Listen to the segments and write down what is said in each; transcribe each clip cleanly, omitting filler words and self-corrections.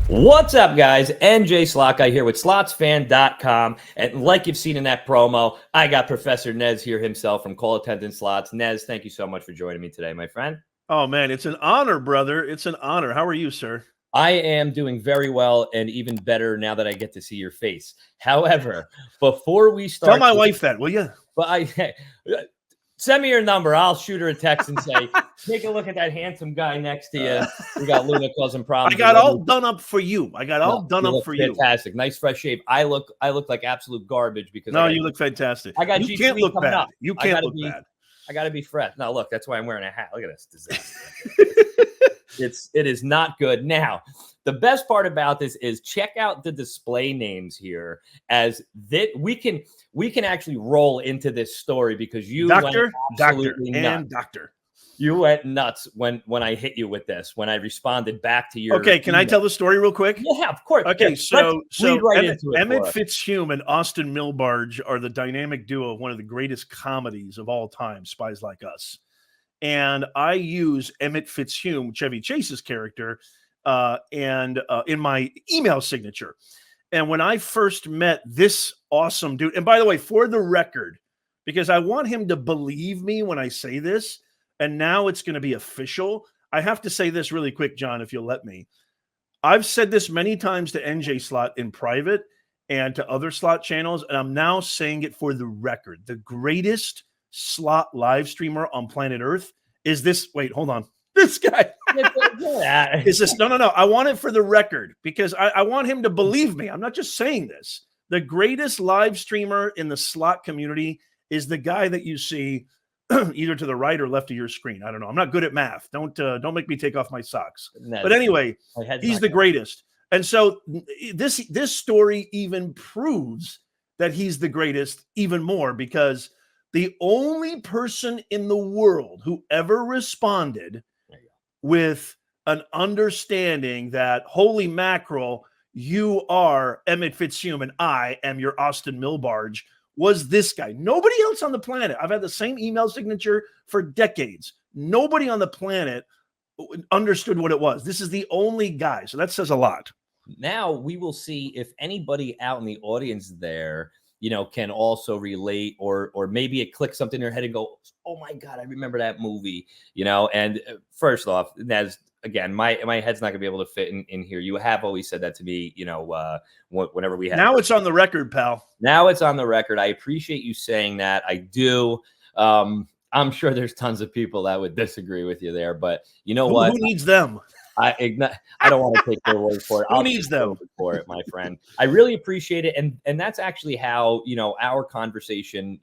What's up, guys? NJ Slot Guy here with SlotsFan.com. And like you've seen in that promo, I got Professor Nez here himself from Call Attendant Slots. Nez, thank you so much for joining me today, my friend. Oh, man, it's an honor, brother. It's an honor. How are you, sir? I am doing very well and even better now that I get to see your face. However, before we start... Tell my wife that, will you? But send me your number. I'll shoot her a text and say, take a look at that handsome guy next to you. We got Luna causing problems. I got all done up for you. I got all done up for you. Fantastic. Nice fresh shave. I look like absolute garbage because you look fantastic. I got you can't look bad. You can't look bad. I got to be fresh. Now, look, that's why I'm wearing a hat. Look at this disaster. It is not good. Now, the best part about this is check out the display names here, as that we can actually roll into this story because you Doctor, you went nuts when I hit you with this, when I responded back to your Okay, can email. I tell the story real quick? Yeah, of course. Okay, so right Emmett Fitzhume and Austin Milbarge are the dynamic duo of one of the greatest comedies of all time, Spies Like Us. And I use Emmett Fitzhume, Chevy Chase's character, in my email signature. And when I first met this awesome dude, and by the way, for the record, because I want him to believe me when I say this, and now it's going to be official, I have to say this really quick, John, if you'll let me. I've said this many times to NJ Slot in private and to other slot channels, and I'm now saying it for the record. The greatest slot live streamer on planet Earth is this. Wait, hold on. This guy. Is this? No. I want it for the record because I want him to believe me. I'm not just saying this. The greatest live streamer in the slot community is the guy that you see either to the right or left of your screen. I don't know. I'm not good at math. Don't make me take off my socks. No, but anyway, he's the greatest. And so this story even proves that he's the greatest even more, because the only person in the world who ever responded with an understanding that, holy mackerel, you are Emmett Fitzhume and I am your Austin Milbarge, was this guy. Nobody else on the planet. I've had the same email signature for decades. Nobody on the planet understood what it was. This is the only guy. So that says a lot. Now we will see if anybody out in the audience there, can also relate, or maybe it clicks something in their head and go, oh my God, I remember that movie, and first off, that's, again, my head's not gonna be able to fit in here. You have always said that to me, whenever we have. Now it's on the record, pal. Now it's on the record. I appreciate you saying that. I do. I'm sure there's tons of people that would disagree with you there, but you know what? Who needs them? I don't want to take their word for it. Who needs them for it, my friend? I really appreciate it, and that's actually how our conversation,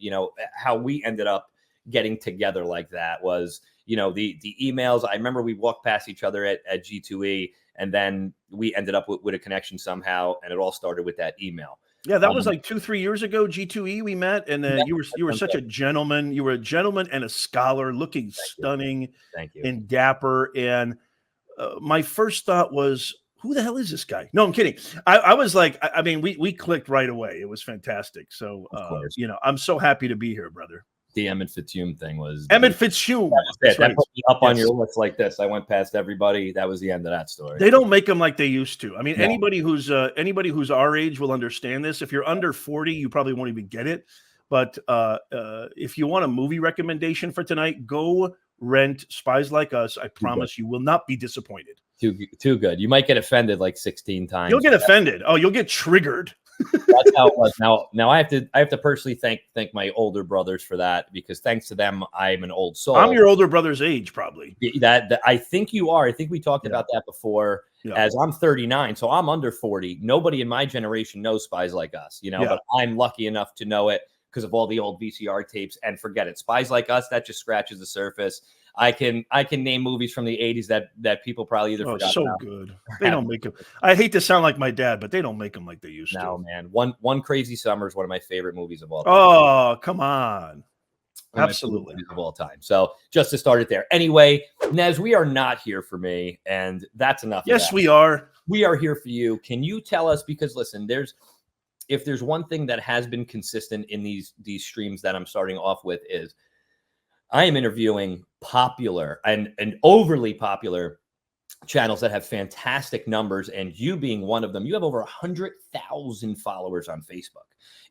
how we ended up getting together like that was, the emails. I remember we walked past each other at G2E, and then we ended up with a connection somehow, and it all started with that email. Yeah, that was like 2-3 years ago. G2E, we met, and you were such a gentleman. You were a gentleman and a scholar, looking stunning. Thank you. And dapper. And my first thought was, who the hell is this guy? No, I'm kidding. I was like, I mean, we clicked right away. It was fantastic. So, I'm so happy to be here, brother. The Emmett Fitzhume thing was Emmett Fitzhume. That put me up on your list like this. I went past everybody. That was the end of that story. They don't make them like they used to. I mean, anybody who's our age will understand this. If you're under 40, you probably won't even get it. But if you want a movie recommendation for tonight, go rent Spies Like Us. I promise you will not be disappointed. Too good. You might get offended like 16 times. You'll get offended. Oh, you'll get triggered. That's how it was. Now I have to personally thank my older brothers for that, because thanks to them, I'm an old soul. I'm your older brother's age, probably. That I think you are. I think we talked about that before. Yeah. As I'm 39, so I'm under 40. Nobody in my generation knows Spies Like Us, but I'm lucky enough to know it because of all the old VCR tapes. And forget it, Spies Like Us, that just scratches the surface. I can name movies from the 80s that people probably either forgot. So about. Good. They don't make them. I hate to sound like my dad, but they don't make them like they used to. No, man. One Crazy Summer is one of my favorite movies of all time. Oh, come on. Absolutely. Of all time. So just to start it there. Anyway, Nez, we are not here for me, and that's enough. Yes, we are. We are here for you. Can you tell us, because listen, if there's one thing that has been consistent in these streams that I'm starting off with is I am interviewing popular and overly popular channels that have fantastic numbers, and you being one of them. You have over 100,000 followers on Facebook.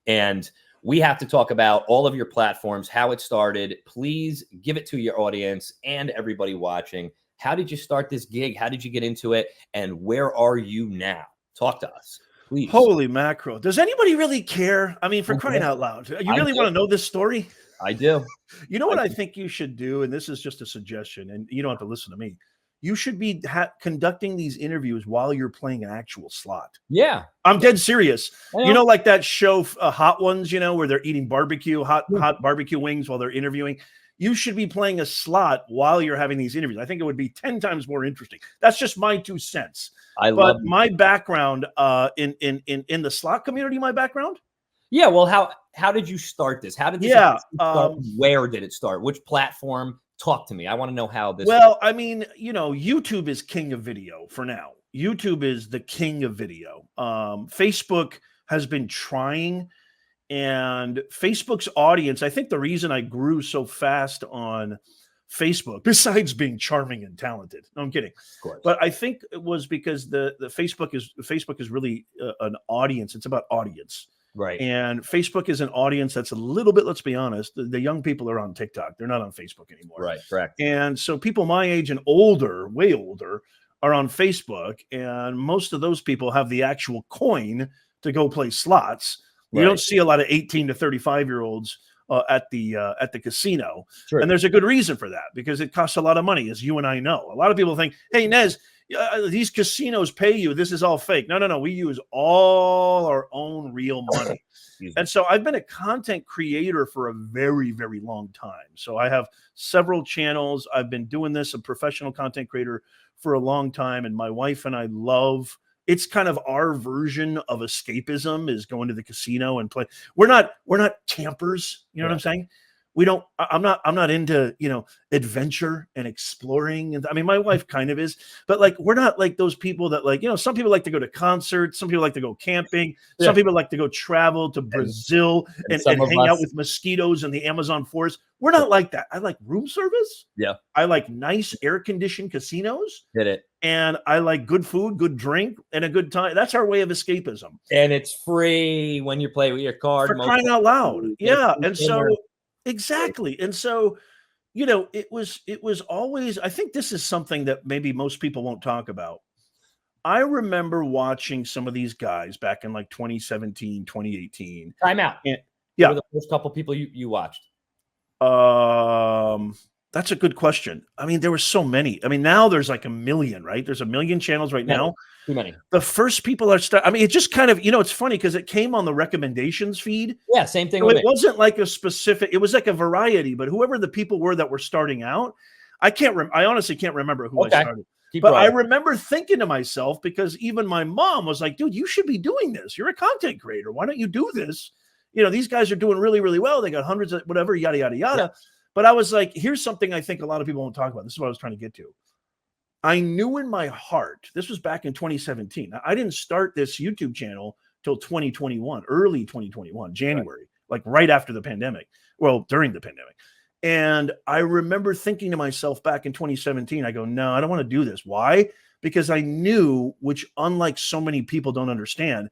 And we have to talk about all of your platforms, how it started. Please give it to your audience and everybody watching. How did you start this gig? How did you get into it? And where are you now? Talk to us, please. Holy mackerel. Does anybody really care? I mean, for crying out loud, you really want to know this story? I do. You know what I think you should do? And this is just a suggestion, and you don't have to listen to me. You should be conducting these interviews while you're playing an actual slot. Yeah. I'm dead serious. You know, like that show, Hot Ones, you know, where they're eating hot barbecue wings while they're interviewing. You should be playing a slot while you're having these interviews. I think it would be 10 times more interesting. That's just my 2 cents. But my background in the slot community, my background. Yeah. Well, how did you start this? How did this start? Where did it start? Which platform? Talk to me. I want to know how this. Well, I mean, you know, YouTube is king of video for now. YouTube is the king of video. Facebook has been trying, and Facebook's audience, I think the reason I grew so fast on Facebook, besides being charming and talented, no, I'm kidding, of course, but I think it was because the Facebook is really an audience. It's about audience. Right. And Facebook is an audience that's a little bit, let's be honest, the young people are on TikTok. They're not on Facebook anymore. Right. Correct. And so people my age and older, way older, are on Facebook. And most of those people have the actual coin to go play slots. You don't see a lot of 18 to 35-year-olds at the casino. Sure. And there's a good reason for that, because it costs a lot of money, as you and I know. A lot of people think, hey, Nez, these casinos pay you. This is all fake. No. We use all our own real money. And so I've been a content creator for a very, very long time. So I have several channels. I've been doing this, a professional content creator, for a long time. And my wife and I love, it's kind of our version of escapism, is going to the casino and play. We're not campers. You know what I'm saying? I'm not into, you know, adventure and exploring. And I mean, my wife kind of is, but like, we're not like those people that, like, you know, some people like to go to concerts. Some people like to go camping. Some people like to go travel to Brazil and hang out with mosquitoes in the Amazon forest. We're not like that. I like room service. Yeah. I like nice air-conditioned casinos. Get it. And I like good food, good drink, and a good time. That's our way of escapism. And it's free when you play with your card. For crying out loud. Yeah. And so, exactly. And so, you know, it was always, I think this is something that maybe most people won't talk about. I remember watching some of these guys back in like 2017, 2018. Time out. Yeah. Who were the first couple people you watched? That's a good question. I mean, there were so many. I mean, now there's like a million, right? There's a million channels right now. Too many. The first people are I mean, it just kind of, you know, it's funny because it came on the recommendations feed. Yeah, same thing. So it wasn't like a specific, it was like a variety, but whoever the people were that were starting out, I honestly can't remember who I started. I remember thinking to myself, because even my mom was like, dude, you should be doing this. You're a content creator. Why don't you do this? You know, these guys are doing really, really well. They got hundreds of whatever, yada, yada, yada. Yeah. But I was like, here's something I think a lot of people won't talk about. This is what I was trying to get to. I knew in my heart, this was back in 2017. I didn't start this YouTube channel till 2021, early 2021, January, like right after the pandemic. Well, during the pandemic. And I remember thinking to myself back in 2017, I go, no, I don't want to do this. Why? Because I knew, which unlike so many people don't understand,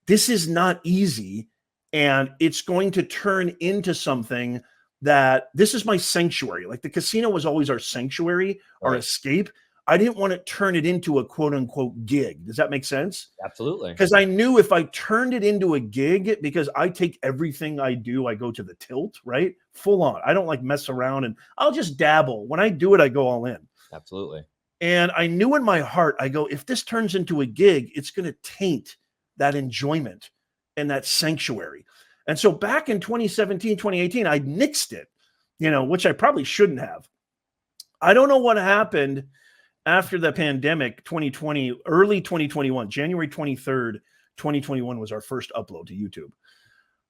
this is not easy. And it's going to turn into something that this is my sanctuary. Like the casino was always our sanctuary, our escape. I didn't want to turn it into a quote unquote gig. Does that make sense? Absolutely. Because I knew if I turned it into a gig, because I take everything I do, I go to the tilt, right? Full on. I don't like mess around, and I'll just dabble. When I do it, I go all in. Absolutely. And I knew in my heart, I go, if this turns into a gig, it's going to taint that enjoyment and that sanctuary. And so back in 2017, 2018, I nixed it, you know, which I probably shouldn't have. I don't know what happened after the pandemic, 2020, early 2021, January 23rd, 2021 was our first upload to YouTube.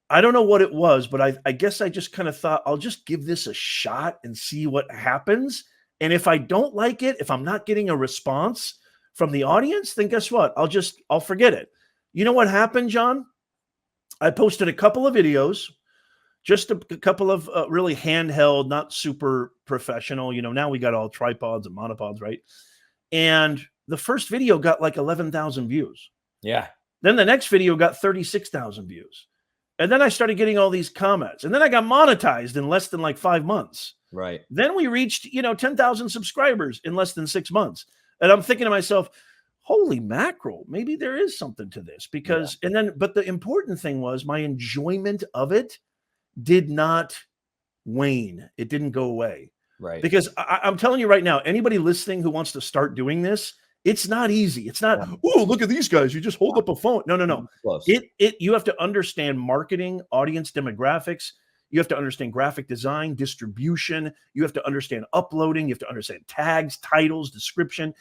I don't know what it was, but I guess I just kind of thought, I'll just give this a shot and see what happens. And if I don't like it, if I'm not getting a response from the audience, then guess what? I'll forget it. You know what happened, John? I posted a couple of videos, just a couple of really handheld, not super professional. You know, now we got all tripods and monopods, right? And the first video got like 11,000 views. Yeah. Then the next video got 36,000 views. And then I started getting all these comments. And then I got monetized in less than like 5 months. Right. Then we reached, 10,000 subscribers in less than 6 months. And I'm thinking to myself, holy mackerel, maybe there is something to this because, but the important thing was my enjoyment of it did not wane. It didn't go away. Right. Because I'm telling you right now, anybody listening who wants to start doing this, it's not easy. It's not, oh, look at these guys. You just hold up a phone. No. You have to understand marketing, audience demographics. You have to understand graphic design, distribution. You have to understand uploading. You have to understand tags, titles, description.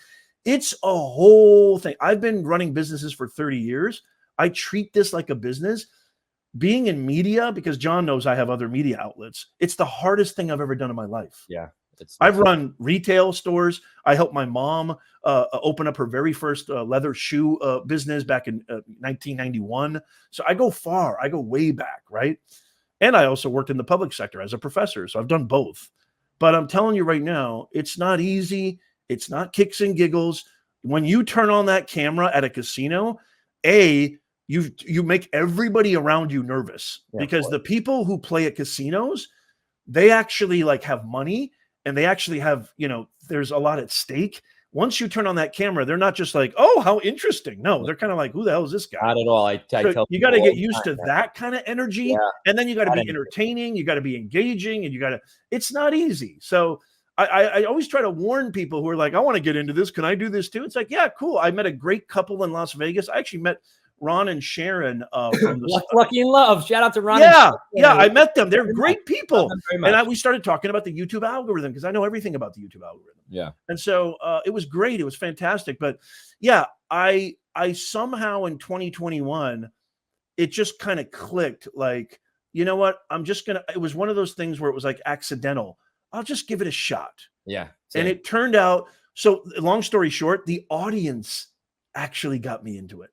It's a whole thing. I've been running businesses for 30 years. I treat this like a business. Being in media, because John knows I have other media outlets, it's the hardest thing I've ever done in my life. Yeah. I've run retail stores. I helped my mom open up her very first leather shoe business back in 1991. So I go far. I go way back, right? And I also worked in the public sector as a professor. So I've done both. But I'm telling you right now, it's not easy. It's not kicks and giggles. When you turn on that camera at a casino, you make everybody around you nervous because the people who play at casinos, they actually like have money. And they actually have, there's a lot at stake. Once you turn on that camera, they're not just like, oh, how interesting. No, they're kind of like, who the hell is this guy? Not at all. I tell you got to get used to that kind of energy. And then you got to be entertaining. You got to be engaging and it's not easy. So I always try to warn people who are like, I want to get into this. Can I do this too? It's like, yeah, cool. I met a great couple in Las Vegas. I actually met Ron and Sharon from the Lucky in Love. Shout out to Ron. Yeah, I met them. They're great people. And we started talking about the YouTube algorithm because I know everything about the YouTube algorithm. Yeah. And so it was great. It was fantastic. But yeah, I somehow in 2021, it just kind of clicked like, you know what? It was one of those things where it was like accidental. I'll just give it a shot. Yeah. And it turned out, so long story short, the audience actually got me into it.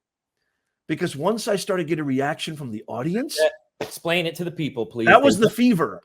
Because once I started getting a reaction from the audience, explain it to the people, please. That was the fever.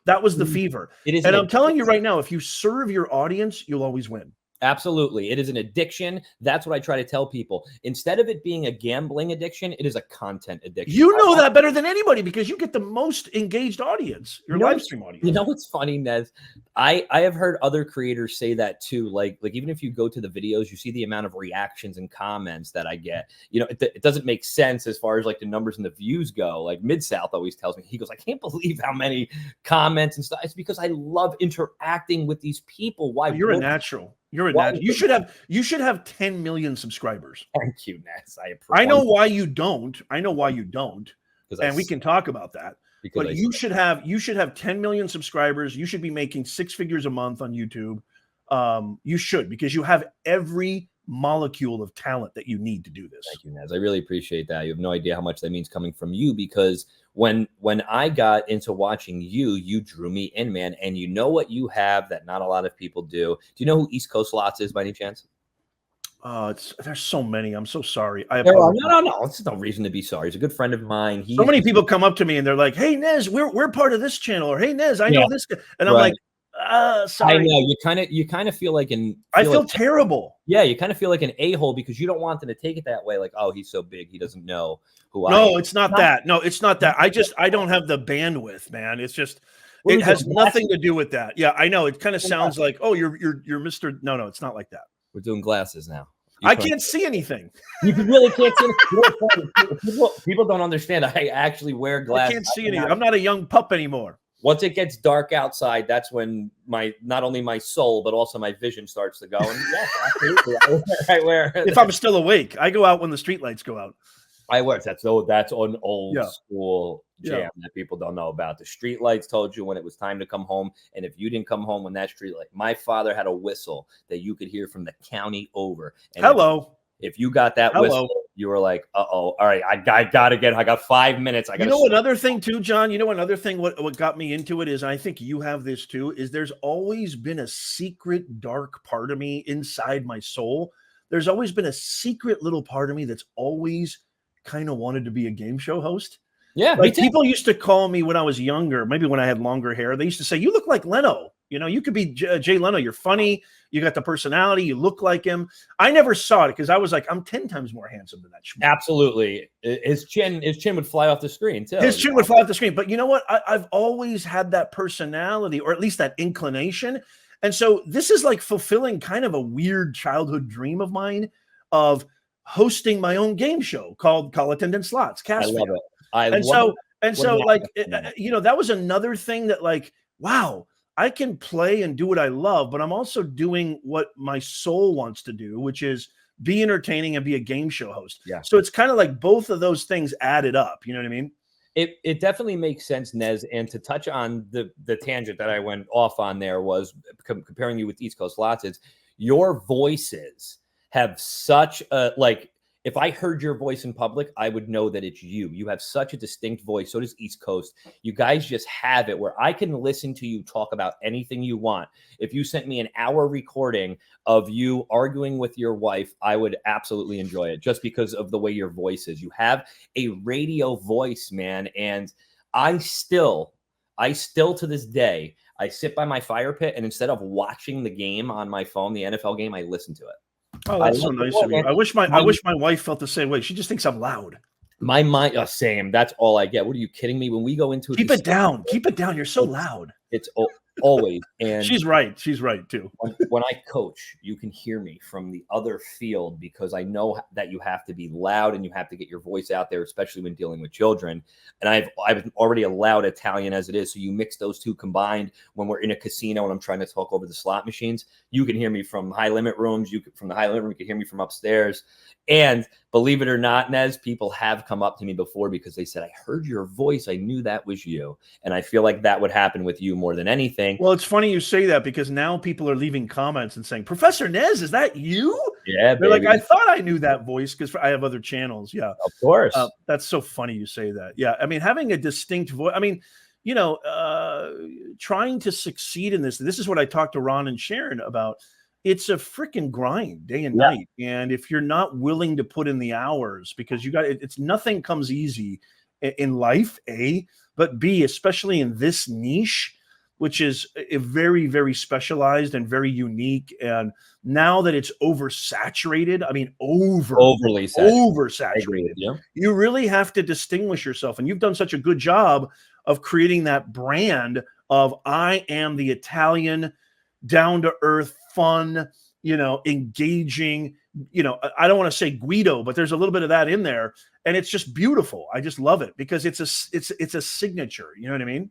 It is, and I'm telling you right now, if you serve your audience, you'll always win. Absolutely. It is an addiction. That's what I try to tell people. Instead of it being a gambling addiction, it is a content addiction. You know that better than anybody because you get the most engaged audience, your live stream audience. You know what's funny, Nez? I have heard other creators say that too. Like even if you go to the videos, you see the amount of reactions and comments that I get. It doesn't make sense as far as like the numbers and the views go. Like Mid-South always tells me, he goes, I can't believe how many comments and stuff. It's because I love interacting with these people. Why? You're a natural. You're a natural. You should have 10 million subscribers. Thank you, Nez. I know why you don't. And we can talk about that. But you should have 10 million subscribers. You should be making 6 figures a month on YouTube. You should, because you have every molecule of talent that you need to do this. Thank you, Nez. I really appreciate that. You have no idea how much that means coming from you, because when I got into watching you drew me in, man. And you know what you have that not a lot of people do? Do you know who East Coast Slots is by any chance? There's so many. I'm so sorry. No. It's no reason to be sorry. He's a good friend of mine. So many people come up to me and they're like, "Hey, Nez, we're part of this channel," or "Hey, Nez, I know this guy," and I'm like, sorry. I know you kind of feel like I feel terrible. Yeah, you kind of feel like an a-hole because you don't want them to take it that way. Like, oh, he's so big, he doesn't know who I am. No, it's not that. No, it's not that. I don't have the bandwidth, man. It's just it has nothing to do with that. Yeah, I know. It kind of sounds like, oh, you're Mr. No, it's not like that. We're doing glasses now. I can't see anything. You really can't see anything. People don't understand. I actually wear glasses. I can't see anything. I'm not a young pup anymore. Once it gets dark outside, that's when not only my soul, but also my vision starts to go. And yes, absolutely. I wear. If I'm still awake, I go out when the streetlights go out. I wear. That's an old school jam that people don't know about. The streetlights told you when it was time to come home, and if you didn't come home when that streetlight, my father had a whistle that you could hear from the county over. And hello. If you got that whistle, you were like, "Uh-oh, all right, I got 5 minutes. I got." You know another thing too, John. You know another thing. What got me into it is, and I think you have this too, is there's always been a secret dark part of me inside my soul. There's always been a secret little part of me that's always kind of wanted to be a game show host. Yeah, like people used to call me when I was younger, maybe when I had longer hair. They used to say, "You look like Leno." You know, you could be Jay Leno. You're funny. You got the personality. You look like him. I never saw it because I was like, I'm 10 times more handsome than that schmuck. Absolutely. His chin would fly off the screen too. His chin would fly off the screen. But you know what? I've always had that personality, or at least that inclination. And so this is like fulfilling kind of a weird childhood dream of mine of hosting my own game show called Call Attendant Slots. I love it. You know, that was another thing that like, wow, I can play and do what I love, but I'm also doing what my soul wants to do, which is be entertaining and be a game show host. Yeah. So it's kind of like both of those things added up. You know what I mean? It definitely makes sense, Nez. And to touch on the tangent that I went off on there was comparing you with East Coast Lots. Is your voices have such a like. If I heard your voice in public, I would know that it's you. You have such a distinct voice. So does East Coast. You guys just have it where I can listen to you talk about anything you want. If you sent me an hour recording of you arguing with your wife, I would absolutely enjoy it just because of the way your voice is. You have a radio voice, man. And I still to this day, I sit by my fire pit and instead of watching the game on my phone, the NFL game, I listen to it. Oh, that's so nice of you. I wish my wife felt the same way. She just thinks I'm loud. My mind, same. That's all I get. What are you kidding me? When we go into keep it down. Keep it down. You're so loud. It's always. And she's right. She's right too. When I coach, you can hear me from the other field because I know that you have to be loud and you have to get your voice out there, especially when dealing with children. And I've already a loud Italian as it is. So you mix those two combined when we're in a casino and I'm trying to talk over the slot machines, you can hear me from high limit rooms. From the high limit room, you can hear me from upstairs. And believe it or not, Nez, people have come up to me before because they said, I heard your voice. I knew that was you. And I feel like that would happen with you more than anything. Well, it's funny you say that because now people are leaving comments and saying, Professor Nez, is that you? Yeah, they're like, I thought I knew that voice because I have other channels. Yeah, of course. That's so funny you say that. Yeah, I mean, having a distinct voice. I mean, you know, trying to succeed in this. This is what I talked to Ron and Sharon about. It's a freaking grind day and night. And if you're not willing to put in the hours, because you got it's nothing comes easy in life, A, but B, especially in this niche, which is a very, very specialized and very unique. And now that it's oversaturated, I mean, overly oversaturated, you really have to distinguish yourself. And you've done such a good job of creating that brand of I am the Italian, down to earth, fun, you know, engaging, you know, I don't want to say Guido, but there's a little bit of that in there. And it's just beautiful. I just love it because it's a signature. You know what I mean?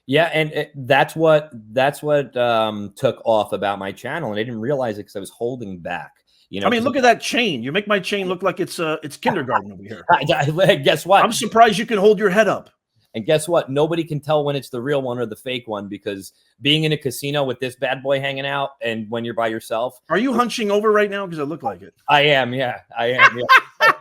Yeah, and that's what took off about my channel, and I didn't realize it because I was holding back. You know, I mean, look at that chain. You make my chain look like it's kindergarten over here. Guess what? I'm surprised you can hold your head up. And guess what? Nobody can tell when it's the real one or the fake one because being in a casino with this bad boy hanging out and when you're by yourself. Are you hunching over right now? Because I look like it. I am. Yeah, I am. Yeah.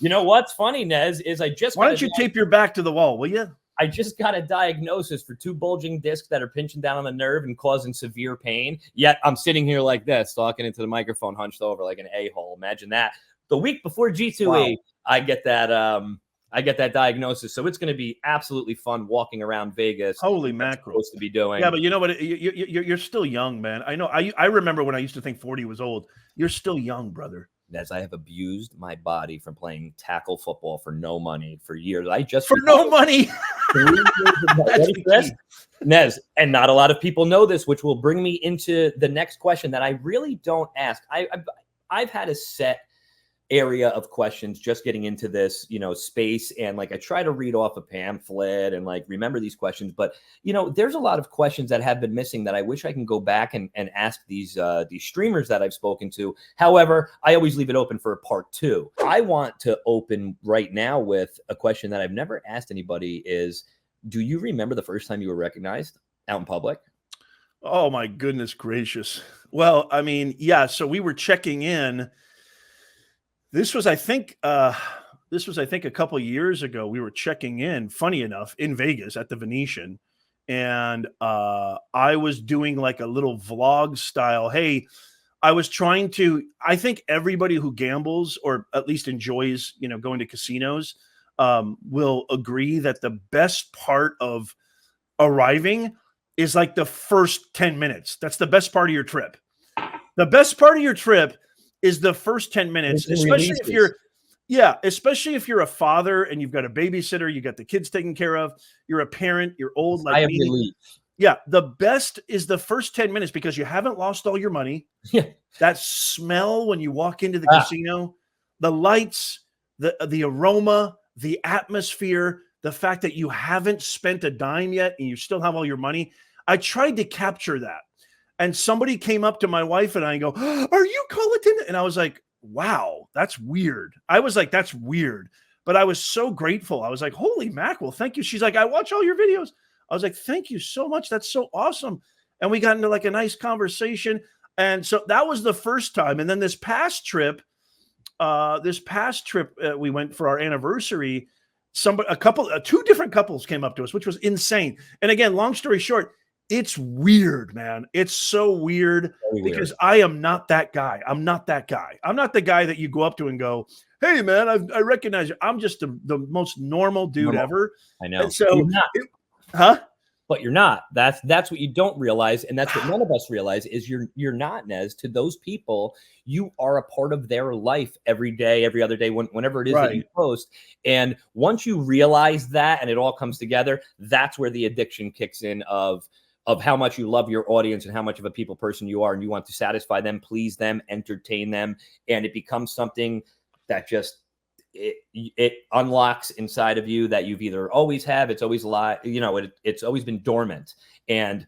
You know what's funny, Nez, is I just. Why don't you tape your back to the wall, will you? I just got a diagnosis for 2 bulging discs that are pinching down on the nerve and causing severe pain. Yet I'm sitting here like this, talking into the microphone, hunched over like an a-hole. Imagine that. The week before G2E, wow. I get that diagnosis. So it's going to be absolutely fun walking around Vegas. Holy mackerel. Supposed to be doing. Yeah, but you know what? You're still young, man. I know. I remember when I used to think 40 was old. You're still young, brother. Nez, I have abused my body from playing tackle football for no money for years. For no money. Nez, and not a lot of people know this, which will bring me into the next question that I really don't ask. I've had a set area of questions just getting into this, you know, space. And like, I try to read off a pamphlet and like, remember these questions, but you know, there's a lot of questions that have been missing that I wish I can go back and ask these streamers that I've spoken to. However, I always leave it open for a part 2. I want to open right now with a question that I've never asked anybody is, do you remember the first time you were recognized out in public? Oh my goodness gracious. Well, I mean, yeah. So we were checking in. This was, I think, a couple of years ago. We were checking in, funny enough, in Vegas at the Venetian. And I was doing like a little vlog style. Hey, I was trying to, I think everybody who gambles or at least enjoys, you know, going to casinos will agree that the best part of arriving is like the first 10 minutes. That's the best part of your trip. The best part of your trip is the first 10 minutes, especially if you're a father and you've got a babysitter, you got the kids taken care of, you're a parent, you're old like me. Relief. Yeah, the best is the first 10 minutes because you haven't lost all your money. Yeah. That smell when you walk into the casino, the lights, the aroma, the atmosphere, the fact that you haven't spent a dime yet and you still have all your money. I tried to capture that. And somebody came up to my wife and I go, "Are you call attendant?" And I was like, wow, that's weird. I was like, that's weird. But I was so grateful. I was like, holy mackerel, thank you. She's like, I watch all your videos. I was like, thank you so much. That's so awesome. And we got into like a nice conversation. And so that was the first time. And then this past trip, we went for our anniversary. Two different couples came up to us, which was insane. And again, long story short, it's weird, man. It's so weird because I am not that guy. I'm not that guy. I'm not the guy that you go up to and go, "Hey, man, I recognize you." I'm just the most normal dude ever. I know. And so, But you're not. That's what you don't realize, and that's what none of us realize is you're not, Nez. To those people, you are a part of their life every day, every other day, whenever it is that you post. And once you realize that, and it all comes together, that's where the addiction kicks in of how much you love your audience and how much of a people person you are, and you want to satisfy them, please them, entertain them, and it becomes something that just it unlocks inside of you that you've either always have, it's always it's always been dormant, and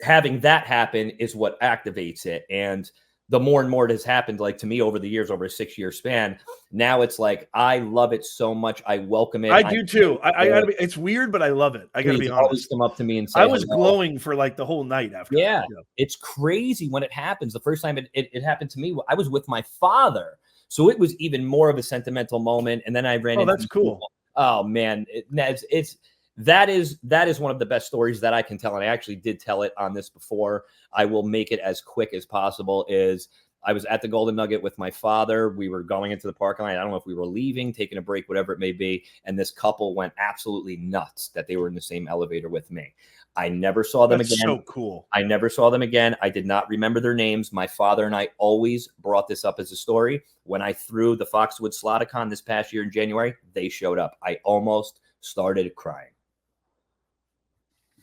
having that happen is what activates it. And the more and more it has happened, like to me over the years, over a 6-year span, now it's like, I love it so much. I welcome it. I do too. I gotta be, it's weird, but I love it. I gotta be honest. Always come up to me and say, I was glowing for like the whole night after. Yeah. It's crazy when it happens. The first time it happened to me, I was with my father. So it was even more of a sentimental moment. And then I ran into that's cool. People. Oh man, that is one of the best stories that I can tell. And I actually did tell it on this before. I will make it as quick as possible. I was at the Golden Nugget with my father. We were going into the parking lot. I don't know if we were leaving, taking a break, whatever it may be. And this couple went absolutely nuts that they were in the same elevator with me. I never saw them again. So cool. I never saw them again. I did not remember their names. My father and I always brought this up as a story. When I threw the Foxwood Sloticon this past year in January, they showed up. I almost started crying.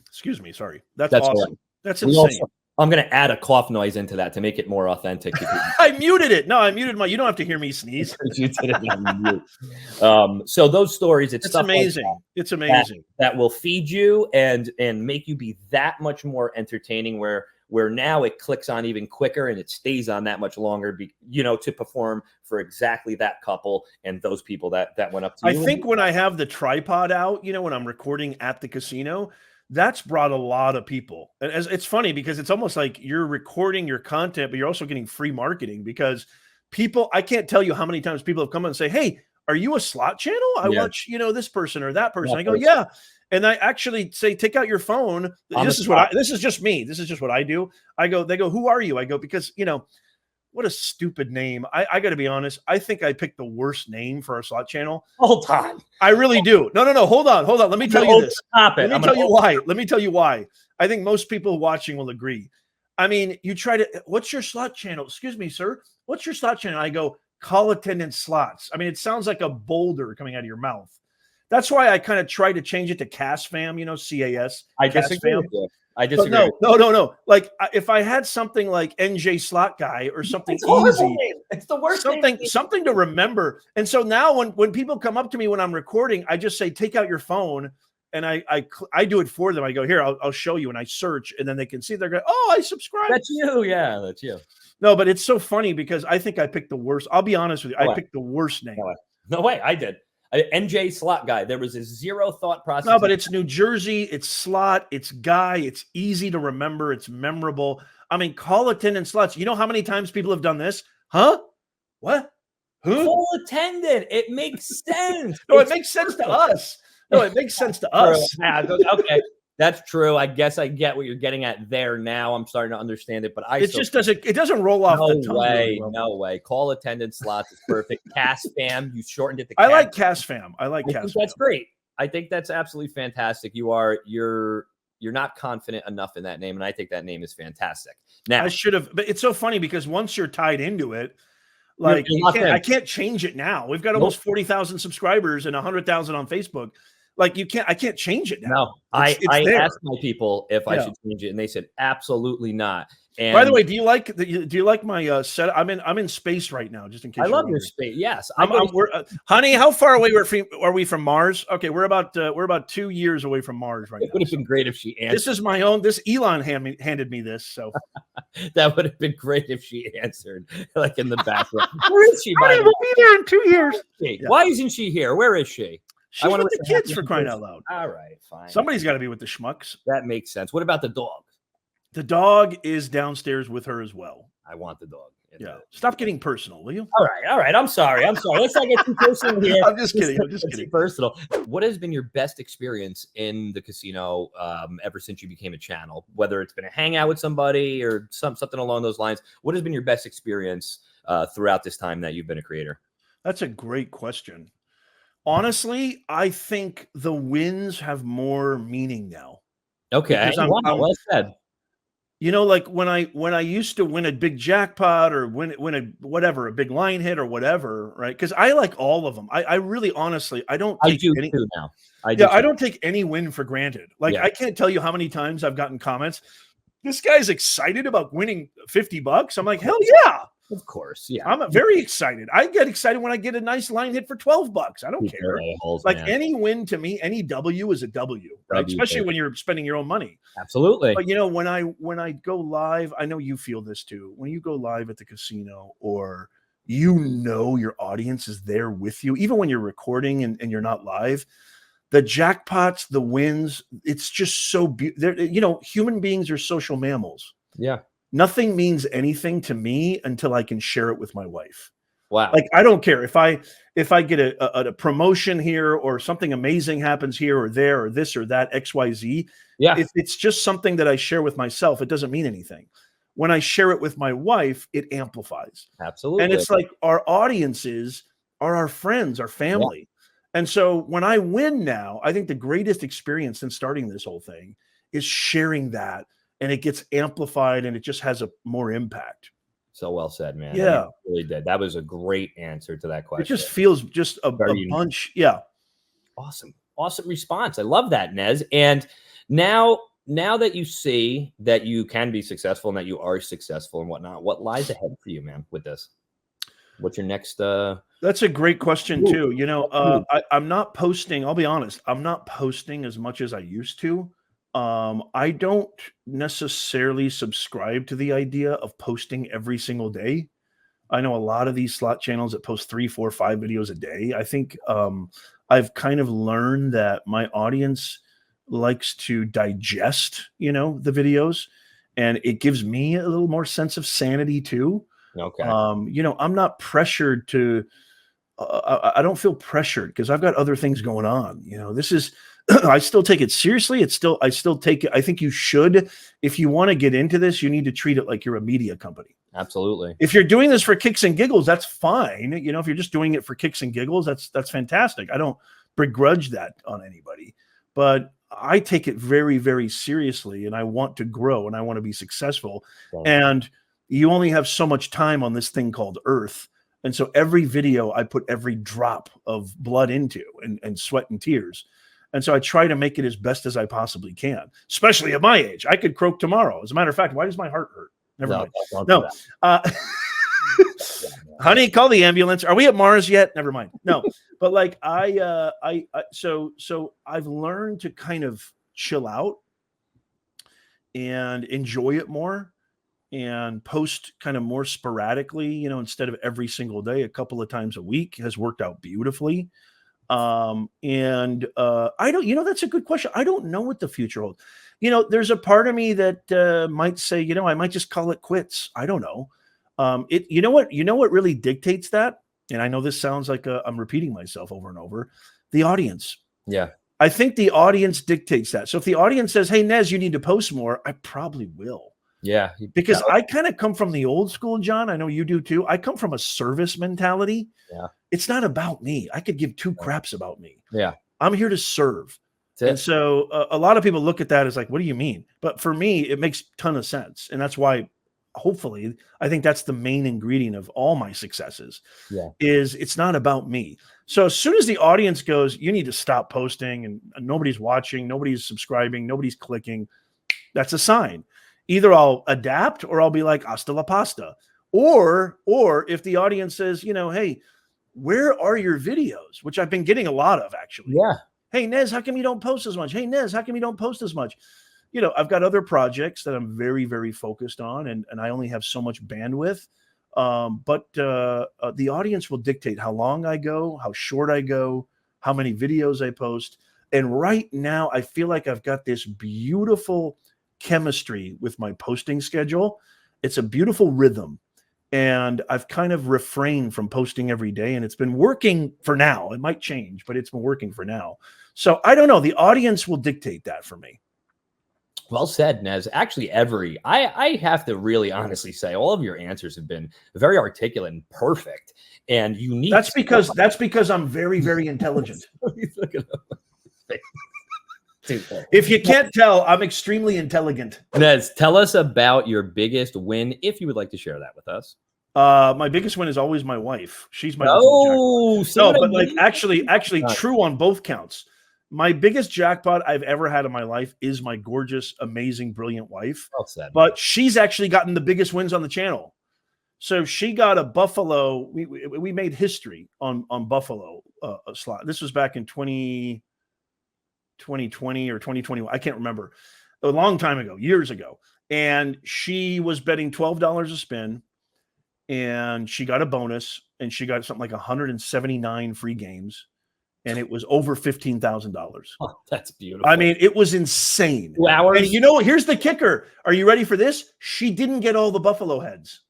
Excuse me. Sorry. That's awesome. Right. That's insane. I'm going to add a cough noise into that to make it more authentic. I muted it. No, I muted you don't have to hear me sneeze. You did it on mute. So those stories, it's amazing. Like it's amazing. That will feed you and make you be that much more entertaining, where now it clicks on even quicker and it stays on that much longer, to perform for exactly that couple and those people that went up to you. I think when I have the tripod out, when I'm recording at the casino, that's brought a lot of people. And it's funny because it's almost like you're recording your content, but you're also getting free marketing because I can't tell you how many times people have come and say, "Hey, are you a slot channel? I watch, this person or that person." I go, "Yeah." And I actually say, "Take out your phone." This is just me. This is just what I do. They go, "Who are you?" I go, because, what a stupid name. I got to be honest. I think I picked the worst name for our slot channel. All time. I really do. No. Hold on. Let me tell you this. Let me tell you why. I think most people watching will agree. I mean, you try to, "What's your slot channel?" "Excuse me, sir. What's your slot channel?" I go, "Call Attendant Slots." I mean, it sounds like a boulder coming out of your mouth. That's why I kind of try to change it to CAS Fam, CAS. I disagree with you. I disagree. No. Like if I had something like NJ Slot Guy or something easy, it's the worst. Something to remember. And so now when people come up to me when I'm recording, I just say, "Take out your phone," and I do it for them. I go, "Here, I'll show you," and I search, and then they can see. They're going, "Oh, I subscribe." That's you. Yeah, that's you. No, but it's so funny because I think I picked the worst. I'll be honest with you. I picked the worst name. No way. I did. NJ Slot Guy. There was a zero thought process. No, but it's New Jersey. It's slot. It's guy. It's easy to remember. It's memorable. I mean, Call Attendant Slots. You know how many times people have done this? Huh? What? Who? Call Attendant. It makes sense. No, it makes sense to us. No, it makes sense to us. Okay. That's true. I guess I get what you're getting at there now. I'm starting to understand it, but it doesn't roll off the tongue. No way. Call Attendant Slots is perfect. CAS Fam, you shortened it to I like CAS Fam. That's great. I think that's absolutely fantastic. You're You're not confident enough in that name, and I think that name is fantastic. Now, I should have, but it's so funny because once you're tied into it, like I can't change it now. We've got almost 40,000 subscribers and 100,000 on Facebook. Like I can't change it now. No, I asked my people if I should change it, and they said absolutely not. And by the way, do you like my set? I'm in space right now, just in case. I love your space. Yes, honey. How far away are we from Mars? Okay, we're about 2 years away from Mars right now. It would have been great if she answered. This is my own. This Elon handed me this, so that would have been great if she answered, like in the background. Where is she? Honey, we'll be there in 2 years. Yeah. Why isn't she here? Where is she? She's with the kids, for crying out loud. All right, fine. Somebody's got to be with the schmucks. That makes sense. What about the dog? The dog is downstairs with her as well. I want the dog. Yeah. Stop getting personal, will you? All right. I'm sorry. Let's not get too personal here. I'm just kidding. Personal. What has been your best experience in the casino ever since you became a channel? Whether it's been a hangout with somebody or something along those lines. What has been your best experience throughout this time that you've been a creator? That's a great question. Honestly, I think the wins have more meaning now. Okay. Well said. You know, like when I used to win a big jackpot or win a big line hit or whatever, right? Because I like all of them. I really, honestly, I don't take any too now. I don't take any win for granted. Like I can't tell you how many times I've gotten comments. This guy's excited about winning $50. I'm like, hell yeah. Of course, yeah. I'm very excited. I get excited when I get a nice line hit for $12. I don't care. Like any win to me, any W is a W, right? Especially when you're spending your own money. Absolutely. But you know, when I go live, I know you feel this too. When you go live at the casino, or your audience is there with you, even when you're recording and you're not live, the jackpots, the wins, it's just so beautiful. You know, human beings are social mammals. Yeah. Nothing means anything to me until I can share it with my wife. Wow. Like, I don't care if I get a promotion here, or something amazing happens here or there, or this or that, XYZ. Yeah. If it's just something that I share with myself, it doesn't mean anything. When I share it with my wife, it amplifies. Absolutely. And it's like our audiences are our friends, our family. Yeah. And so when I win now, I think the greatest experience in starting this whole thing is sharing that. And it gets amplified, and it just has a more impact. So well said, man. Yeah, I mean, it really did. That was a great answer to that question. It just feels just a bunch. Yeah. Awesome response. I love that, Nez. And now that you see that you can be successful and that you are successful and whatnot, what lies ahead for you, man, with this? What's your next? That's a great question too. You know, I'm not posting. I'll be honest. I'm not posting as much as I used to. I don't necessarily subscribe to the idea of posting every single day. I know a lot of these slot channels that post 3, 4, 5 videos a day. I think I've kind of learned that my audience likes to digest, the videos, and it gives me a little more sense of sanity too. Okay. I'm not pressured to. I don't feel pressured because I've got other things going on. This is. I still take it seriously. I still take it. I think you should. If you want to get into this, you need to treat it like you're a media company. Absolutely. If you're doing this for kicks and giggles, that's fine. If you're just doing it for kicks and giggles, that's fantastic. I don't begrudge that on anybody. But I take it very, very seriously, and I want to grow and I want to be successful. And you only have so much time on this thing called Earth. And so every video I put every drop of blood into and sweat and tears. And so I try to make it as best as I possibly can, especially at my age. I could croak tomorrow. As a matter of fact, why does my heart hurt? Never mind. No. Honey, call the ambulance. Are we at Mars yet? Never mind. No. But like so I've learned to kind of chill out and enjoy it more and post kind of more sporadically, instead of every single day, a couple of times a week has worked out beautifully. I don't, that's a good question. I don't know what the future holds. There's a part of me that might say, I might just call it quits. I don't know. What really dictates that? And I know this sounds like I'm repeating myself over and over. The audience. Yeah. I think the audience dictates that. So if the audience says, hey, Nez, you need to post more, I probably will. Yeah. Because I kind of come from the old school, John. I know you do too. I come from a service mentality. Yeah. It's not about me. I could give two craps about me. Yeah. I'm here to serve. And so a lot of people look at that as like, what do you mean? But for me, it makes a ton of sense. And that's why, hopefully, I think that's the main ingredient of all my successes. Yeah. Is it's not about me. So as soon as the audience goes, you need to stop posting and nobody's watching, nobody's subscribing, nobody's clicking, that's a sign. Either I'll adapt or I'll be like, hasta la pasta. Or if the audience says, hey, where are your videos? Which I've been getting a lot of, actually. Yeah. Hey, Nez, how come you don't post as much? Hey, Nez, how come you don't post as much? I've got other projects that I'm very, very focused on, and I only have so much bandwidth. But the audience will dictate how long I go, how short I go, how many videos I post. And right now, I feel like I've got this beautiful chemistry with my posting schedule. It's a beautiful rhythm. And I've kind of refrained from posting every day, and it's been working for now. It might change, but it's been working for now. So I don't know. The audience will dictate that for me. Well said, Nez. Actually, I have to really honestly say all of your answers have been very articulate and perfect and unique. That's because I'm very, very intelligent. If you can't tell, I'm extremely intelligent. Nez, tell us about your biggest win, if you would like to share that with us. My biggest win is always my wife. She's my but like actually true on both counts. My biggest jackpot I've ever had in my life is my gorgeous, amazing, brilliant wife. But she's actually gotten the biggest wins on the channel. So she got a Buffalo. We made history on Buffalo slot. This was back in 2020 or 2021. I can't remember. A long time ago, years ago. And she was betting $12 a spin. And she got a bonus. And she got something like 179 free games. And it was over $15,000. Oh, that's beautiful. I mean, it was insane. 2 hours. And here's the kicker. Are you ready for this? She didn't get all the Buffalo heads.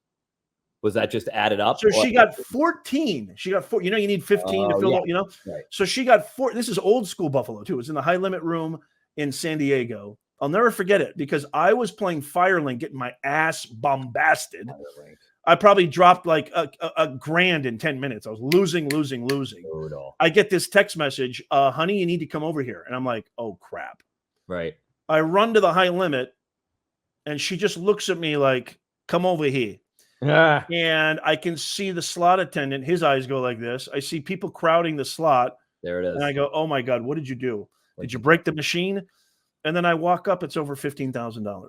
Was that just added up? So she got 14. She got 4. You need 15 to fill up, Right. So she got 4. This is old school Buffalo, too. It's in the high limit room in San Diego. I'll never forget it because I was playing Firelink, getting my ass bombasted. I probably dropped like a grand in 10 minutes. I was losing. Brutal. I get this text message, honey, you need to come over here. And I'm like, oh, crap. Right. I run to the high limit, and she just looks at me like, come over here. And I can see the slot attendant. His eyes go like this. I see people crowding the slot. There it is. And I go, oh, my God, what did you do? Did you break the machine? And then I walk up. It's over $15,000.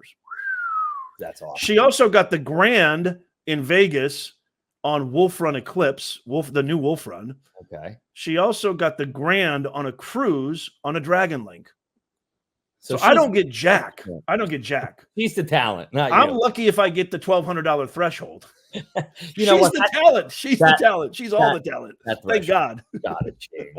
That's awesome. She also got the grand in Vegas on Wolf Run Eclipse, the new Wolf Run. Okay. She also got the grand on a cruise on a Dragon Link. So I don't get jack. I don't get jack. She's the talent. I'm lucky if I get the $1,200 threshold. She's the talent. She's the talent. She's all the talent. Thank God. Got to change.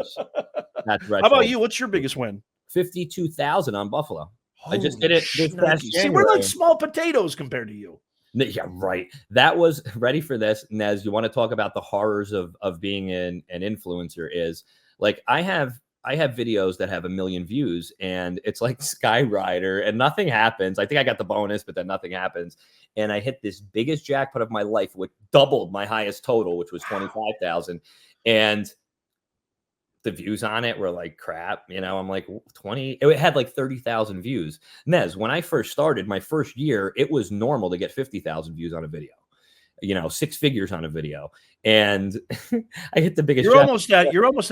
How about you? What's your biggest win? 52,000 on Buffalo. I just did it this past January. See, we're like small potatoes compared to you. Yeah, right. That was ready for this. Nez, you want to talk about the horrors of being an influencer is like I have videos that have 1 million views and it's like Skyrider and nothing happens. I think I got the bonus, but then nothing happens. And I hit this biggest jackpot of my life, which doubled my highest total, which was 25,000. And the views on it were like crap. I'm like 20. It had like 30,000 views. Nez, when I first started my first year, it was normal to get 50,000 views on a video. 6 figures on a video. And I hit the biggest. You're almost at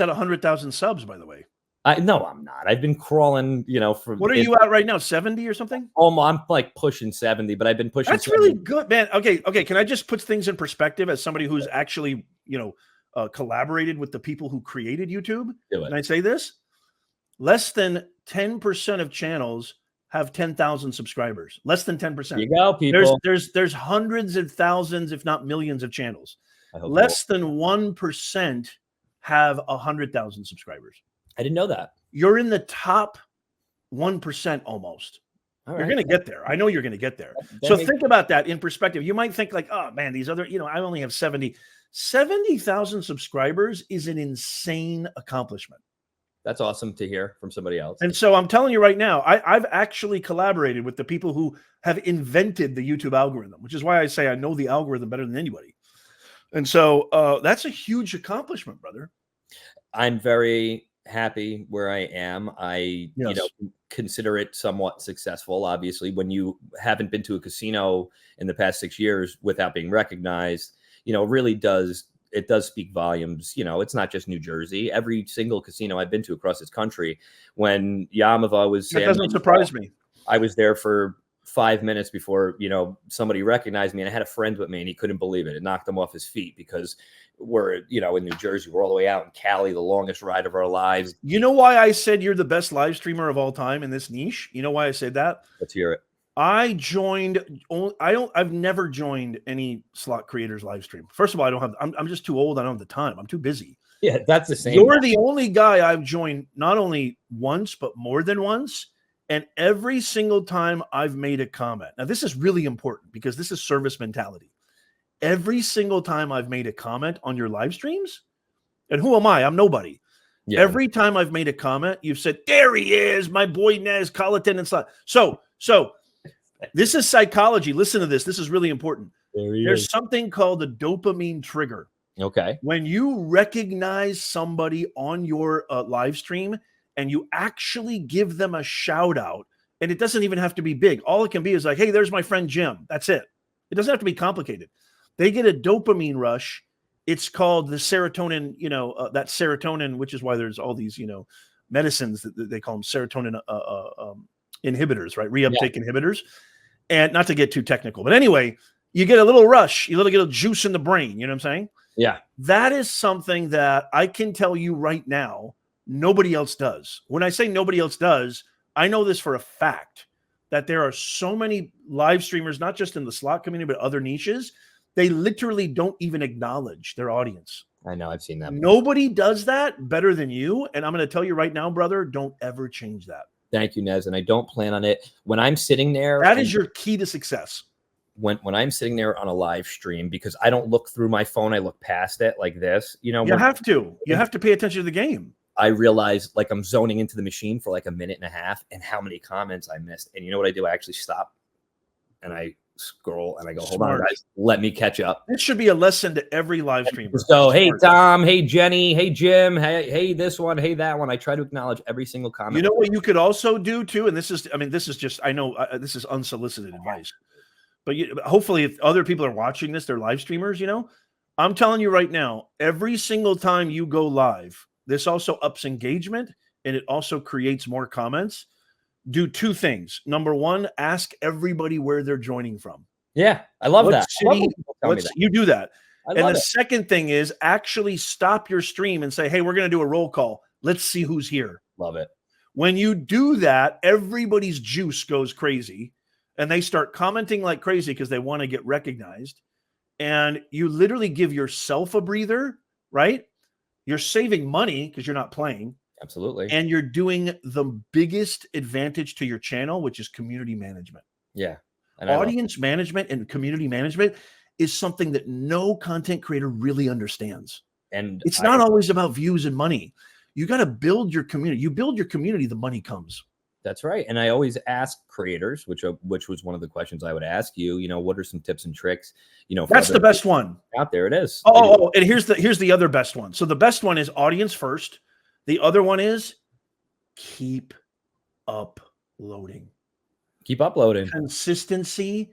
100,000 subs, by the way. No, I'm not. I've been crawling, from. What are you at right now? 70 or something? Oh, I'm like pushing 70, but I've been pushing. That's 70. Really good, man. Okay. Can I just put things in perspective as somebody who's actually, collaborated with the people who created YouTube? Can I say this? Less than 10% of channels have 10,000 subscribers. Less than 10%. There you go, people. There's hundreds of thousands, if not millions, of channels. Less than 1% have 100,000 subscribers. I didn't know that. You're in the top 1% almost. You're going to get there. I know you're going to get there. So think about that in perspective. You might think like, oh man, these other, I only have 70,000 subscribers is an insane accomplishment. That's awesome to hear from somebody else. And so I'm telling you right now, I've actually collaborated with the people who have invented the YouTube algorithm, which is why I say I know the algorithm better than anybody. And so that's a huge accomplishment, brother. I'm very happy where I am. I, Yes. consider it somewhat successful. Obviously, when you haven't been to a casino in the past 6 years without being recognized, really does speak volumes. It's not just New Jersey. Every single casino I've been to across this country, when Yamava was, That doesn't surprise me. I was there for 5 minutes before, somebody recognized me, and I had a friend with me, and he couldn't believe it. It knocked him off his feet because we're, in New Jersey, we're all the way out in Cali, the longest ride of our lives. You know why I said you're the best live streamer of all time in this niche? You know why I said that? Let's hear it. I've never joined any slot creators live stream. First of all, I'm just too old. I don't have the time. I'm too busy. Yeah, that's the same. You're the only guy I've joined not only once, but more than once. And every single time I've made a comment. Now, this is really important because this is service mentality. Every single time I've made a comment on your live streams, and who am I? I'm nobody. Yeah. Every time I've made a comment, you've said, there he is, my boy Nez, call attendant slot. So this is psychology. Listen to this. This is really important. There's something called the dopamine trigger. Okay. When you recognize somebody on your live stream and you actually give them a shout out, and it doesn't even have to be big. All it can be is like, hey, there's my friend Jim. That's it. It doesn't have to be complicated. They get a dopamine rush. It's called the serotonin, that serotonin, which is why there's all these, medicines that they call them serotonin inhibitors, right? Reuptake inhibitors. And not to get too technical, but anyway, you get a little rush, you get a juice in the brain. You know what I'm saying? Yeah. That is something that I can tell you right now, nobody else does. When I say nobody else does, I know this for a fact that there are so many live streamers, not just in the slot community, but other niches. They literally don't even acknowledge their audience. I know. I've seen that. Nobody does that better than you. And I'm going to tell you right now, brother, don't ever change that. Thank you, Nez. And I don't plan on it. When I'm sitting there. That is your key to success. When I'm sitting there on a live stream, because I don't look through my phone, I look past it like this. You have to. You have to pay attention to the game. I realize like I'm zoning into the machine for like a minute and a half and how many comments I missed. And you know what I do? I actually stop and I scroll and I go, hold on, guys, let me catch up. It should be a lesson to every live streamer. So, hey, Tom, hey, Jenny, hey, Jim, hey, this one, hey, that one. I try to acknowledge every single comment. You know what you could also do too? And this is just, I know this is unsolicited advice, but hopefully if other people are watching this, they're live streamers, I'm telling you right now, every single time you go live, this also ups engagement and it also creates more comments. Do two things. Number one, ask everybody where they're joining from. Yeah, I love that. You do that. And the second thing is actually stop your stream and say, hey, we're going to do a roll call. Let's see who's here. Love it. When you do that, everybody's juice goes crazy and they start commenting like crazy because they want to get recognized. And you literally give yourself a breather, right? You're saving money because you're not playing. Absolutely. And you're doing the biggest advantage to your channel, which is community management. Yeah. And audience management and community management is something that no content creator really understands. And it's not always about views and money. You got to build your community. You build your community, the money comes. That's right. And I always ask creators, which was one of the questions I would ask you, what are some tips and tricks, that's the best one out there. It is. Oh, and here's the other best one. So the best one is audience first. The other one is keep uploading. Keep uploading. Consistency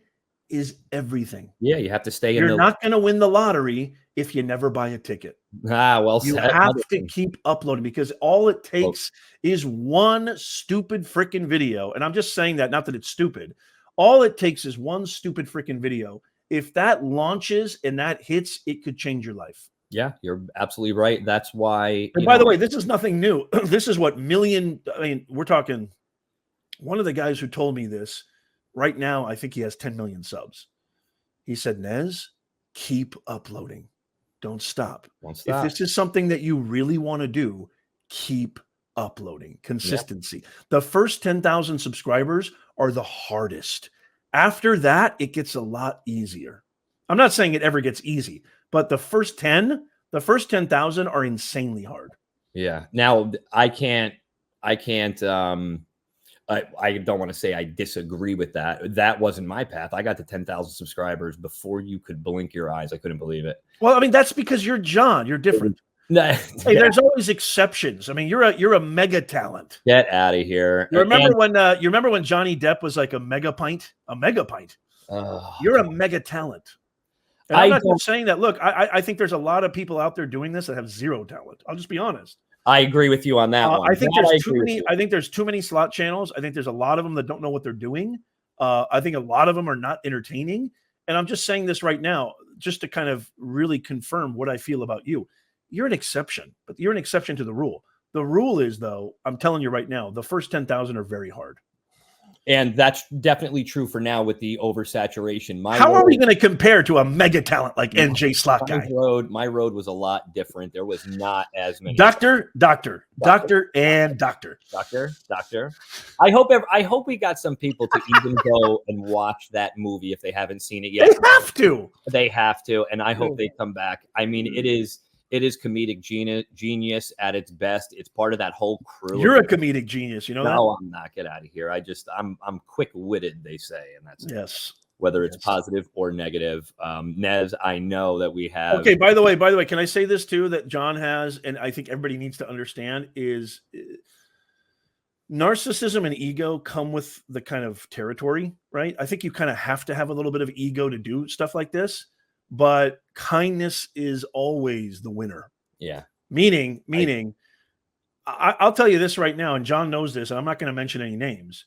is everything. Yeah, you have to stay in. You're not going to win the lottery if you never buy a ticket. Well you said. have to keep uploading because all it takes is one stupid freaking video. And I'm just saying that, not that it's stupid. All it takes is one stupid freaking video. If that launches and that hits, it could change your life. Yeah, you're absolutely right. That's why. And by the way, this is nothing new. This is what we're talking. One of the guys who told me this right now, I think he has 10 million subs. He said, Nez, keep uploading. Don't stop. If this is something that you really want to do, keep uploading. Consistency. Yep. The first 10,000 subscribers are the hardest. After that, it gets a lot easier. I'm not saying it ever gets easy, but the first 10,000 are insanely hard. Yeah. Now I don't want to say I disagree with that. That wasn't my path. I got to 10,000 subscribers before you could blink your eyes. I couldn't believe it. Well, that's because you're John. You're different. Hey, there's always exceptions. I mean, you're a mega talent. Get out of here. You remember when Johnny Depp was like a mega pint? A mega pint. You're a mega talent. And I'm not just saying that. Look, I think there's a lot of people out there doing this that have zero talent. I'll just be honest. I agree with you on that one. I think there's too many slot channels. I think there's a lot of them that don't know what they're doing. I think a lot of them are not entertaining. And I'm just saying this right now, just to kind of really confirm what I feel about you. You're an exception, but you're an exception to the rule. The rule is, though, I'm telling you right now, the first 10,000 are very hard. And that's definitely true for now with the oversaturation. How are we going to compare to a mega talent like NJ Slot Guy? My road was a lot different. There was not as many. Doctor. I hope we got some people to even go and watch that movie if they haven't seen it yet. They have to. And I hope they come back. I mean, it is comedic genius at its best. It's part of that whole crew. You're a comedic genius, you know that? No, I'm not. Get out of here. I'm quick-witted, they say, and that's yes. Whether it's positive or negative. Nez, I know that we have. Okay, by the way, can I say this too that John has, and I think everybody needs to understand, is narcissism and ego come with the kind of territory, right? I think you kind of have to have a little bit of ego to do stuff like this. But kindness is always the winner. Yeah. Meaning, I'll tell you this right now, and John knows this, and I'm not going to mention any names.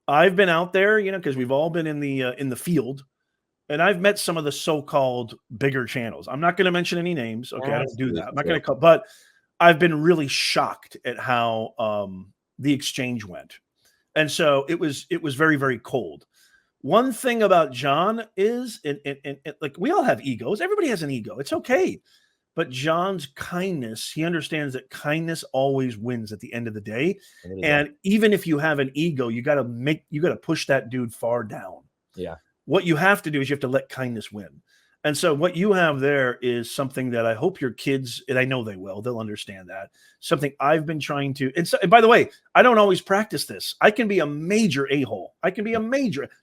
I've been out there, because we've all been in the field, and I've met some of the so-called bigger channels. I'm not going to mention any names. Okay, I don't do that. I'm not going to call, but I've been really shocked at how the exchange went, and so it was very, very cold. One thing about John is, and like we all have egos. Everybody has an ego. It's okay. But John's kindness, he understands that kindness always wins at the end of the day. And even if you have an ego, you got to push that dude far down. Yeah. What you have to do is you have to let kindness win. And so what you have there is something that I hope your kids, and I know they will, they'll understand that. Something I've been trying to, and by the way, I don't always practice this. I can be a major a-hole.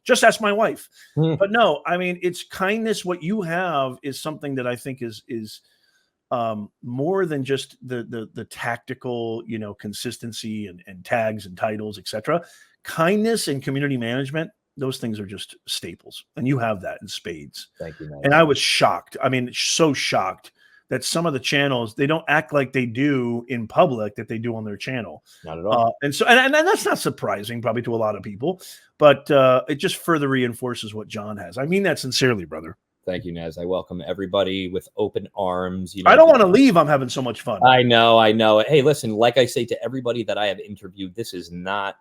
Just ask my wife. But no, I mean, it's kindness. What you have is something that I think is more than just the tactical, consistency and tags and titles, etc. Kindness and community management. Those things are just staples. And you have that in spades. Thank you, man. And I was shocked. I mean, so shocked that some of the channels, they don't act like they do in public that they do on their channel. Not at all. And that's not surprising probably to a lot of people, but it just further reinforces what John has. I mean that sincerely, brother. Thank you, Nez. I welcome everybody with open arms. I don't want to leave. I'm having so much fun. I know. Hey, listen, like I say to everybody that I have interviewed, this is not,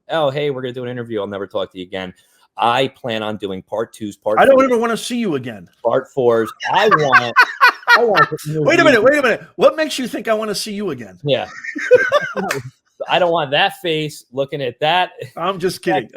oh, hey, we're going to do an interview. I'll never talk to you again. I plan on doing part 2s, I don't ever want to see you again. Part 4s. I want Wait a minute. What makes you think I want to see you again? Yeah. I don't want that face looking at that. I'm just kidding.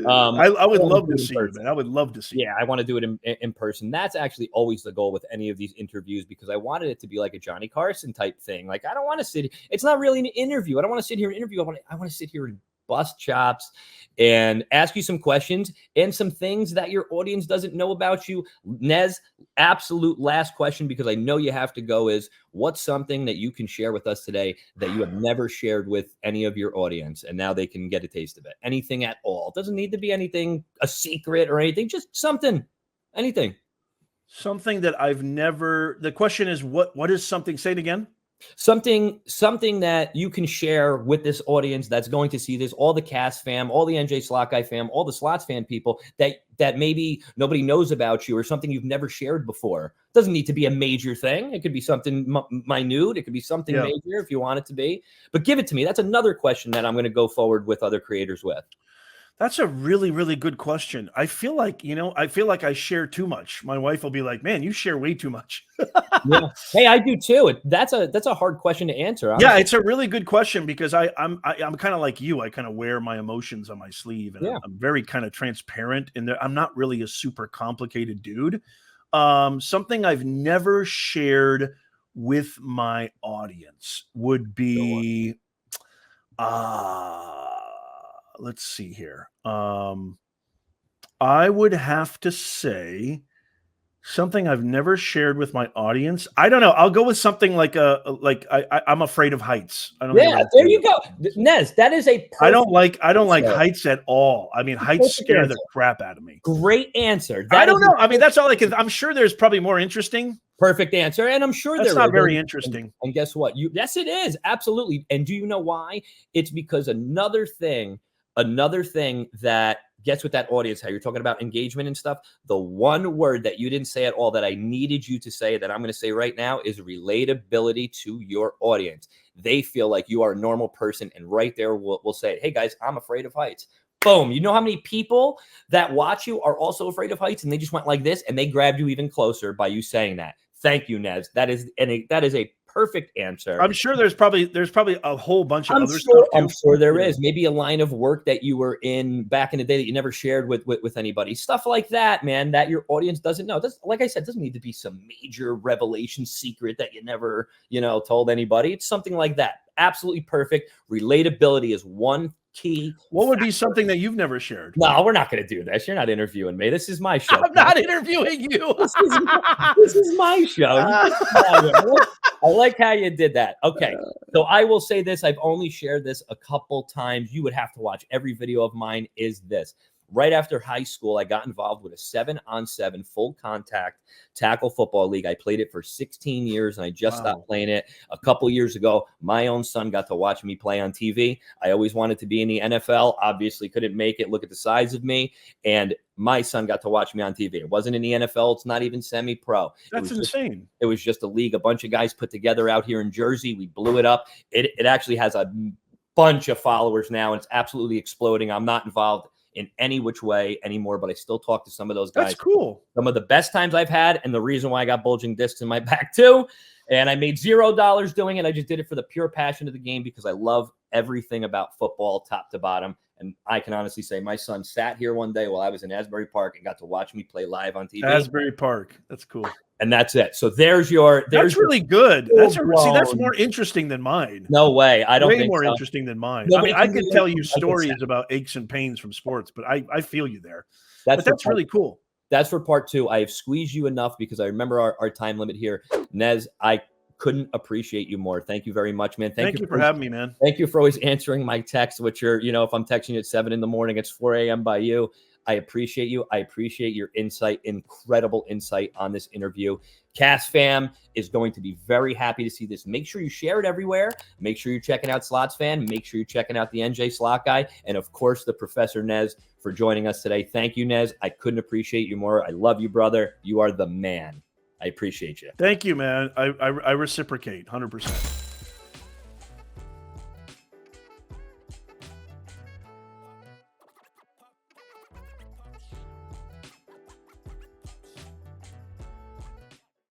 I would love to see you, man. I would love to see you. Yeah, I want to do it in person. That's actually always the goal with any of these interviews because I wanted it to be like a Johnny Carson type thing. Like, I don't want to sit. It's not really an interview. I don't want to sit here and interview. I want to sit here and bust chops and ask you some questions and some things that your audience doesn't know about you. Nez, absolute last question, because I know you have to go, is what's something that you can share with us today that you have never shared with any of your audience, and now they can get a taste of it? Anything at all. It doesn't need to be anything, a secret or anything, just something, anything. Something that I've never, the question is, what is something? Say it again. Something that you can share with this audience that's going to see this, all the cast fam, all the NJ Slot Guy fam, all the SlotsFan people that maybe nobody knows about you, or something you've never shared before. It doesn't need to be a major thing. It could be something minute. It could be something major if you want it to be. But give it to me. That's another question that I'm going to go forward with other creators with. That's a really, really good question. I feel like I share too much. My wife will be like, "Man, you share way too much." Yeah. Hey, I do too. That's a hard question to answer. Honestly. Yeah, it's a really good question because I'm kind of like you. I kind of wear my emotions on my sleeve, and I'm very kind of transparent. And I'm not really a super complicated dude. Something I've never shared with my audience would be, let's see here. I would have to say Something I've never shared with my audience. I don't know. I'll go with something like I'm afraid of heights. I don't. Yeah, there you go, Nez. That is a. I don't like heights at all. I mean, heights scare the crap out of me. Great answer. I don't know. I mean, that's all I can. I'm sure there's probably more interesting. Perfect answer, and I'm sure that's not very interesting. And guess what? Yes, it is absolutely. And do you know why? It's because another thing that gets with that audience, how you're talking about engagement and stuff. The one word that you didn't say at all that I needed you to say that I'm going to say right now is relatability to your audience. They feel like you are a normal person, and right there we'll say, hey guys, I'm afraid of heights. Boom. You know how many people that watch you are also afraid of heights, and they just went like this and they grabbed you even closer by you saying that. Thank you, Nez. That is a perfect answer. I'm sure there's probably a whole bunch of other stuff. Stuff. I'm sure there is. Maybe a line of work that you were in back in the day that you never shared with anybody. Stuff like that, man, that your audience doesn't know. Like I said, doesn't need to be some major revelation secret that you never, told anybody. It's something like that. Absolutely perfect. Relatability is one key. What would be something that you've never shared? No, we're not going to do this. You're not interviewing me. This is my show. I'm not interviewing you. This is my show. I like how you did that. Okay. So I will say this. I've only shared this a couple times. You would have to watch every video of mine is this. Right after high school, I got involved with a 7-on-7 full contact tackle football league. I played it for 16 years and I just stopped playing it a couple years ago. My own son got to watch me play on TV. I always wanted to be in the NFL. Obviously couldn't make it. Look at the size of me. And my son got to watch me on TV. It wasn't in the NFL. It's not even semi-pro. That's insane. It was just a league a bunch of guys put together out here in Jersey. We blew it up. It actually has a bunch of followers now, and it's absolutely exploding. I'm not involved in any which way anymore, but I still talk to some of those guys. That's cool. Some of the best times I've had, and the reason why I got bulging discs in my back too. And I made $0 doing it. I just did it for the pure passion of the game because I love everything about football, top to bottom. And I can honestly say my son sat here one day while I was in Asbury Park and got to watch me play live on TV. Asbury Park. That's cool. And that's it. So that's really good. That's more interesting than mine. No way. I don't think way more so. Interesting than mine. Nobody I could tell you stories about aches and pains from sports, but I feel you there. That's really cool. That's for part 2. I have squeezed you enough because I remember our time limit here. Nez, I couldn't appreciate you more. Thank you very much, man. Thank you for having me, man. Thank you for always answering my text, which are, if I'm texting you at 7 a.m, it's 4 a.m. by you. I appreciate you. I appreciate your insight, incredible insight on this interview. Cast fam is going to be very happy to see this. Make sure you share it everywhere. Make sure you're checking out SlotsFan. Make sure you're checking out the NJ Slot Guy. And of course, the Professor Nez for joining us today. Thank you, Nez. I couldn't appreciate you more. I love you, brother. You are the man. I appreciate you. Thank you, man. I reciprocate 100%.